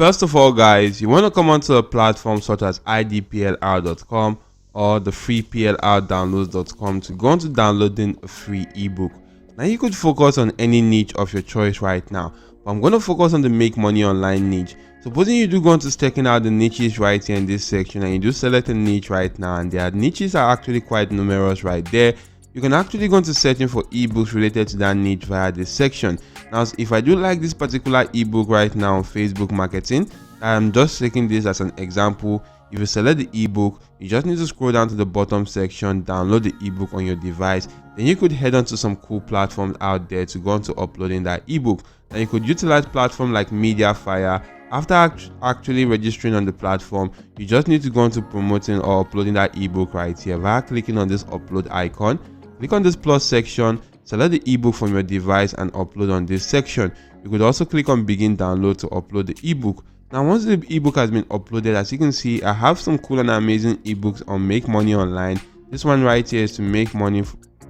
First of all, guys, you want to come onto a platform such as idplr.com or the freeplrdownloads.com to go on to downloading a free ebook. Now you could focus on any niche of your choice right now, but I'm going to focus on the make money online niche. Supposing you do go on to checking out the niches right here in this section, and you do select a niche right now, and their niches are actually quite numerous right there. You can actually go into searching for ebooks related to that niche via this section. Now, if I do like this particular ebook right now on Facebook marketing, I'm just taking this as an example. If you select the ebook, you just need to scroll down to the bottom section, download the ebook on your device. Then you could head on to some cool platforms out there to go on to uploading that ebook. Now you could utilize platforms like Mediafire. After actually registering on the platform, you just need to go on to promoting or uploading that ebook right here via clicking on this upload icon. Click on this plus section, select the ebook from your device and upload on this section. You could also click on begin download to upload the ebook. Now once the ebook has been uploaded, as you can see, I have some cool and amazing ebooks on make money online. This one right here is to make money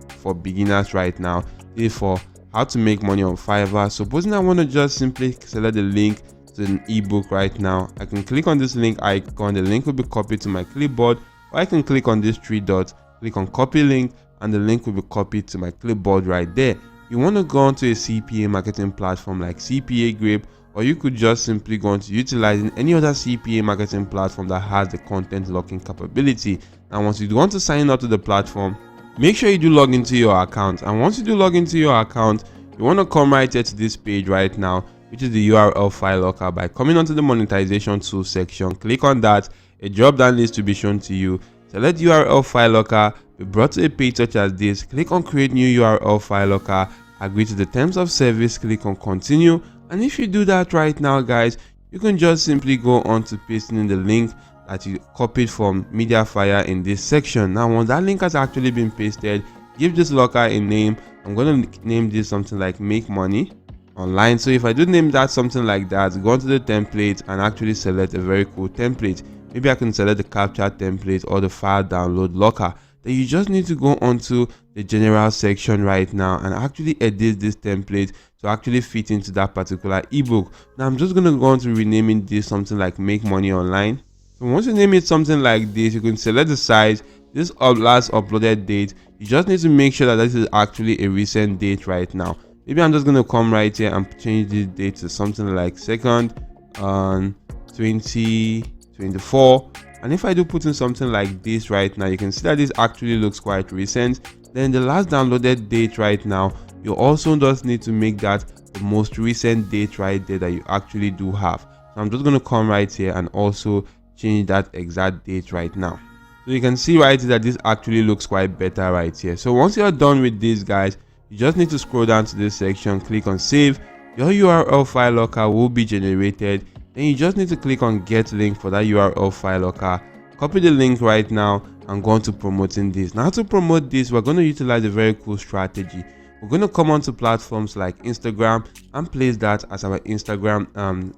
for beginners right now. This is for how to make money on Fiverr. Supposing I want to just simply select the link to an ebook right now, I can click on this link icon. The link will be copied to my clipboard, or I can click on this three dots, click on copy link, and the link will be copied to my clipboard right there. You want to go onto a CPA marketing platform like CPA Grape, or you could just simply go into utilizing any other CPA marketing platform that has the content locking capability. And once you want to sign up to the platform, make sure you do log into your account. And once you do log into your account, you want to come right here to this page right now, which is the URL file locker. By coming onto the monetization tools section, click on that. A drop down list to be shown to you. Select URL file locker, be brought to a page such as this. Click on create new URL file locker, agree to the terms of service, click on continue. And if you do that right now, guys, you can just simply go on to pasting in the link that you copied from Mediafire in this section. Now once that link has actually been pasted, give this locker a name. I'm going to name this something like make money online. So if I do name that something like that, go onto the template and actually select a very cool template. Maybe I can select the capture template or the file download locker. Then you just need to go onto the general section right now and actually edit this template to actually fit into that particular ebook. Now I'm just going to go on to renaming this something like make money online. So once you name it something like this, you can select the size, this last uploaded date. You just need to make sure that this is actually a recent date right now. Maybe I'm just going to come right here and change this date to something like 2nd on 2024. And if I do put in something like this right now, you can see that this actually looks quite recent. Then the last downloaded date right now, you also just need to make that the most recent date right there that you actually do have. So I'm just going to come right here and also change that exact date right now. So you can see right here that this actually looks quite better right here. So once you're done with this, guys, you just need to scroll down to this section, click on save. Your URL file locker will be generated. Then you just need to click on get link for that URL file locker. Copy the link right now and go on to promoting this. Now to promote this, we're going to utilize a very cool strategy. We're going to come onto platforms like Instagram and place that as our Instagram on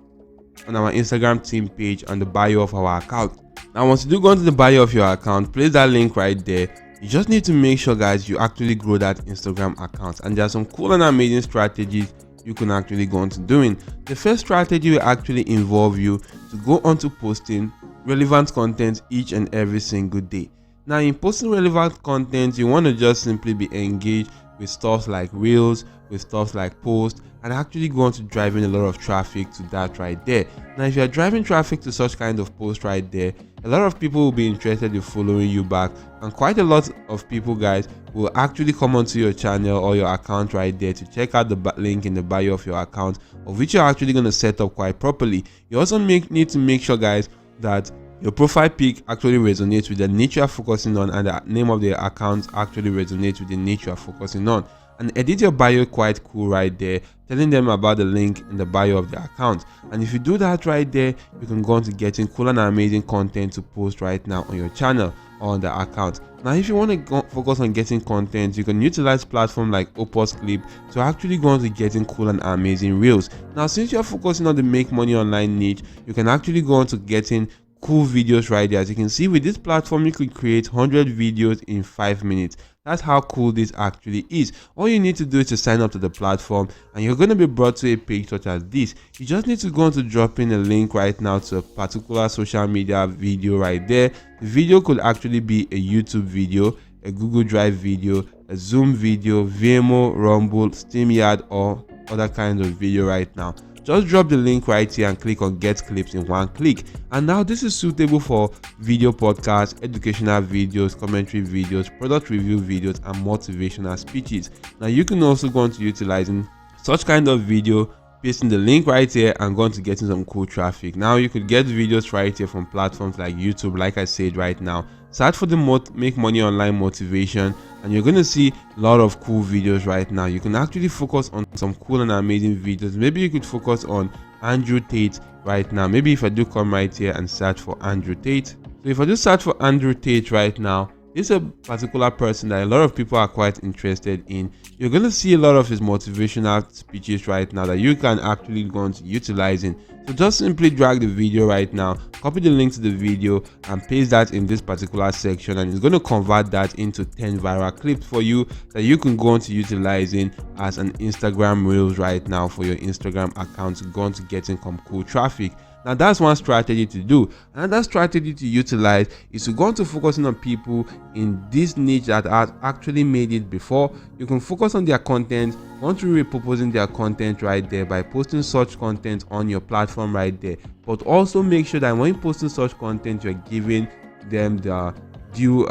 our Instagram team page on the bio of our account. Now once you do go into the bio of your account, place that link right there. You just need to make sure, guys, you actually grow that Instagram account, and there are some cool and amazing strategies you can actually go on to doing. The first strategy will actually involve you to go on to posting relevant content each and every single day. Now in posting relevant content, you want to just simply be engaged with stuff like reels, with stuff like posts, and actually go on to driving a lot of traffic to that right there. Now if you are driving traffic to such kind of post right there, a lot of people will be interested in following you back, and quite a lot of people, guys, will actually come onto your channel or your account right there to check out the link in the bio of your account, of which you're actually going to set up quite properly. You also need to make sure, guys, that your profile pic actually resonates with the niche you are focusing on, and the name of the account actually resonates with the niche you are focusing on. And edit your bio quite cool right there, telling them about the link in the bio of the account. And if you do that right there, you can go on to getting cool and amazing content to post right now on your channel or on the account. Now if you want to focus on getting content, you can utilize platform like Opus Clip to actually go on to getting cool and amazing reels. Now since you're focusing on the make money online niche, you can actually go on to getting cool videos right there. As you can see, with this platform, you could create 100 videos in 5 minutes. That's how cool this actually is. All you need to do is to sign up to the platform, and you're going to be brought to a page such as this. You just need to go on to drop in a link right now to a particular social media video right there. The video could actually be a YouTube video, a Google Drive video, a Zoom video, Vimeo, Rumble, StreamYard, or other kinds of video right now. Just drop the link right here and click on get clips in one click. And now this is suitable for video podcasts, educational videos, commentary videos, product review videos, and motivational speeches. Now you can also go on to utilizing such kind of video, pasting the link right here, and going to getting some cool traffic. Now you could get videos right here from platforms like YouTube, like I said right now. Search for the make money online motivation, and you're going to see a lot of cool videos right now. You can actually focus on some cool and amazing videos. Maybe you could focus on Andrew Tate right now. Maybe if I do come right here and search for Andrew Tate. So if I do search for Andrew Tate right now, this is a particular person that a lot of people are quite interested in. You're going to see a lot of his motivational speeches right now that you can actually go on to utilizing. So just simply drag the video right now, copy the link to the video, and paste that in this particular section, and it's going to convert that into 10 viral clips for you that you can go on to utilizing as an Instagram Reels right now for your Instagram account to go on to getting some cool traffic. Now that's one strategy to do. Another strategy to utilize is to go on to focusing on people in this niche that have actually made it before. You can focus on their content, go on to repurposing their content right there by posting such content on your platform right there. But also make sure that when you're posting such content, you're giving them the due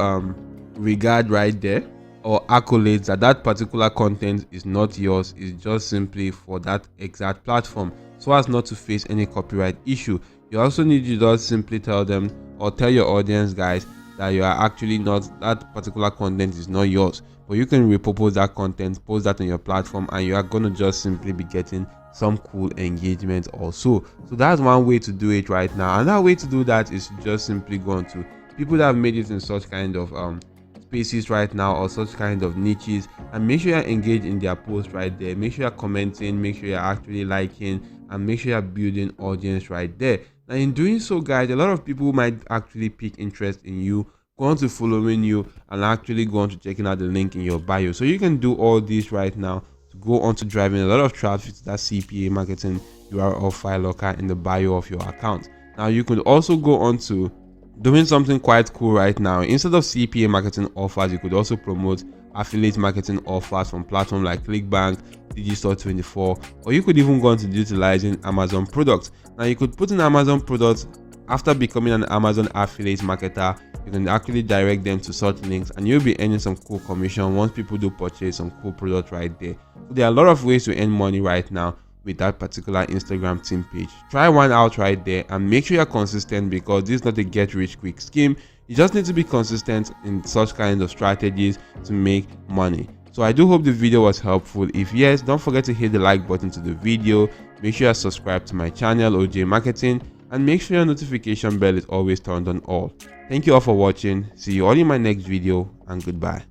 regard right there, or accolades that that particular content is not yours, it's just simply for that exact platform, so as not to face any copyright issue. You also need to just simply tell them or tell your audience, guys, that you are actually not, that particular content is not yours, but you can repurpose that content, post that on your platform, and you are going to just simply be getting some cool engagement also. So that's one way to do it right now. Another way to do that is to just simply go on to people that have made it in such kind of spaces right now, or such kind of niches, and make sure you're engaged in their post right there. Make sure you're commenting, make sure you're actually liking, and make sure you're building audience right there. Now in doing so, guys, a lot of people might actually pick interest in you, go on to following you, and actually go on to checking out the link in your bio. So you can do all this right now to go on to driving a lot of traffic to that CPA marketing URL file locker in the bio of your account. Now you could also go on to doing something quite cool right now. Instead of CPA marketing offers, you could also promote affiliate marketing offers from platforms like ClickBank, Digistore24, or you could even go on to utilizing Amazon products. Now you could put in Amazon products. After becoming an Amazon affiliate marketer, you can actually direct them to such links, and you'll be earning some cool commission once people do purchase some cool product right there. So there are a lot of ways to earn money right now with that particular Instagram team page. Try one out right there, and make sure you're consistent, because this is not a get rich quick scheme. You just need to be consistent in such kind of strategies to make money. So I do hope the video was helpful. If yes, don't forget to hit the like button to the video. Make sure you subscribe to my channel, OJ Marketing, and make sure your notification bell is always turned on all. Thank you all for watching. See you all in my next video, and goodbye.